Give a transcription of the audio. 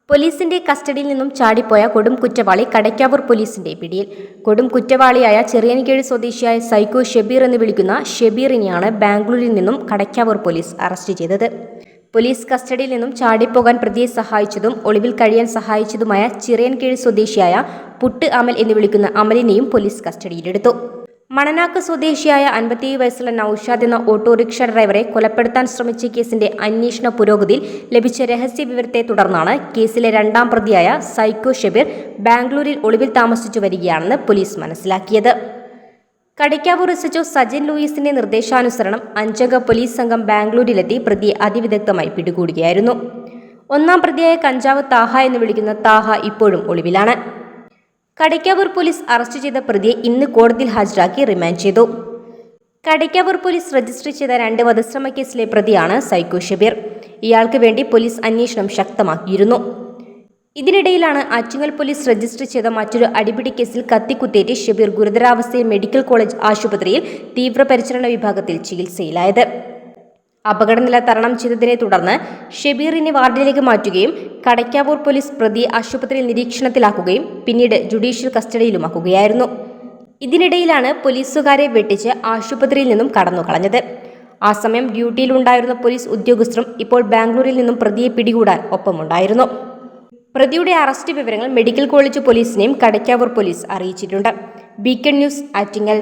പോലീസിന്റെ കസ്റ്റഡിയിൽ നിന്നും ചാടിപ്പോയ കൊടും കുറ്റവാളി കടയ്ക്കാവൂർ പോലീസിന്റെ പിടിയിൽ. കൊടും കുറ്റവാളിയായ ചെറിയൻകീഴ് സ്വദേശിയായ സൈക്കോ ഷെബീർ എന്ന് വിളിക്കുന്ന ഷെബീറിനെയാണ് ബാംഗ്ലൂരിൽ നിന്നും കടയ്ക്കാവൂർ പോലീസ് അറസ്റ്റ് ചെയ്തത്. പോലീസ് കസ്റ്റഡിയിൽ നിന്നും ചാടിപ്പോകാൻ പ്രതിയെ സഹായിച്ചതും ഒളിവിൽ കഴിയാൻ സഹായിച്ചതുമായ ചിറയൻകീഴ് സ്വദേശിയായ പുട്ട് അമൽ എന്ന് വിളിക്കുന്ന അമലിനെയും പോലീസ് കസ്റ്റഡിയിലെടുത്തു. മണനാക്ക് സ്വദേശിയായ 57 വയസ്സുള്ള നൌഷാദ് എന്ന ഓട്ടോറിക്ഷ ഡ്രൈവറെ കൊലപ്പെടുത്താൻ ശ്രമിച്ച കേസിന്റെ അന്വേഷണ പുരോഗതിയിൽ ലഭിച്ച രഹസ്യ വിവരത്തെ തുടർന്നാണ് കേസിലെ രണ്ടാം പ്രതിയായ സൈക്കോ ഷെബീർ ബാംഗ്ലൂരിൽ ഒളിവിൽ താമസിച്ചു വരികയാണെന്ന് പോലീസ് മനസ്സിലാക്കിയത്. കടയ്ക്കാവൂർ SHO സജിൻ ലൂയിസിന്റെ നിർദ്ദേശാനുസരണം 5 അംഗ പോലീസ് സംഘം ബാംഗ്ലൂരിലെത്തി പ്രതിയെ അതിവിദഗ്ധമായി പിടികൂടുകയായിരുന്നു. ഒന്നാം പ്രതിയായ കഞ്ചാവ് താഹ എന്ന് വിളിക്കുന്ന താഹ ഇപ്പോഴും ഒളിവിലാണ്. കടയ്ക്കാവൂർ പോലീസ് അറസ്റ്റ് ചെയ്ത പ്രതിയെ ഇന്ന് കോടതിയിൽ ഹാജരാക്കി റിമാൻഡ് ചെയ്തു. കടയ്ക്കാവൂർ പോലീസ് രജിസ്റ്റർ ചെയ്ത 2 വധശ്രമ കേസിലെ പ്രതിയാണ് സൈക്കോ ഷെബീർ. ഇയാൾക്ക് വേണ്ടി പോലീസ് അന്വേഷണം ശക്തമാക്കിയിരുന്നു. ഇതിനിടയിലാണ് ആറ്റിങ്ങൽ പോലീസ് രജിസ്റ്റർ ചെയ്ത മറ്റൊരു അടിപിടി കേസിൽ കത്തിക്കുത്തേറ്റ് ഷെബീർ ഗുരുതരാവസ്ഥയിൽ മെഡിക്കൽ കോളേജ് ആശുപത്രിയിൽ തീവ്രപരിചരണ വിഭാഗത്തിൽ ചികിത്സയിലായത്. അപകടനില തരണം ചെയ്തതിനെ തുടർന്ന് ഷെബീറിനെ വാർഡിലേക്ക് മാറ്റുകയും കടയ്ക്കാവൂർ പോലീസ് പ്രതിയെ ആശുപത്രിയിൽ നിരീക്ഷണത്തിലാക്കുകയും പിന്നീട് ജുഡീഷ്യൽ കസ്റ്റഡിയിലുമാക്കുകയായിരുന്നു. ഇതിനിടയിലാണ് പോലീസുകാരെ വെട്ടിച്ച് ആശുപത്രിയിൽ നിന്നും കടന്നുകളഞ്ഞത്. ആ സമയം ഡ്യൂട്ടിയിലുണ്ടായിരുന്ന പോലീസ് ഉദ്യോഗസ്ഥരും ഇപ്പോൾ ബാംഗ്ലൂരിൽ നിന്നും പ്രതിയെ പിടികൂടാൻ ഒപ്പമുണ്ടായിരുന്നു. പ്രതിയുടെ അറസ്റ്റ് വിവരങ്ങൾ മെഡിക്കൽ കോളേജ് പോലീസിനെയും കടയ്ക്കാവൂർ പോലീസ് അറിയിച്ചിട്ടുണ്ട്. Beacon news, Attingal.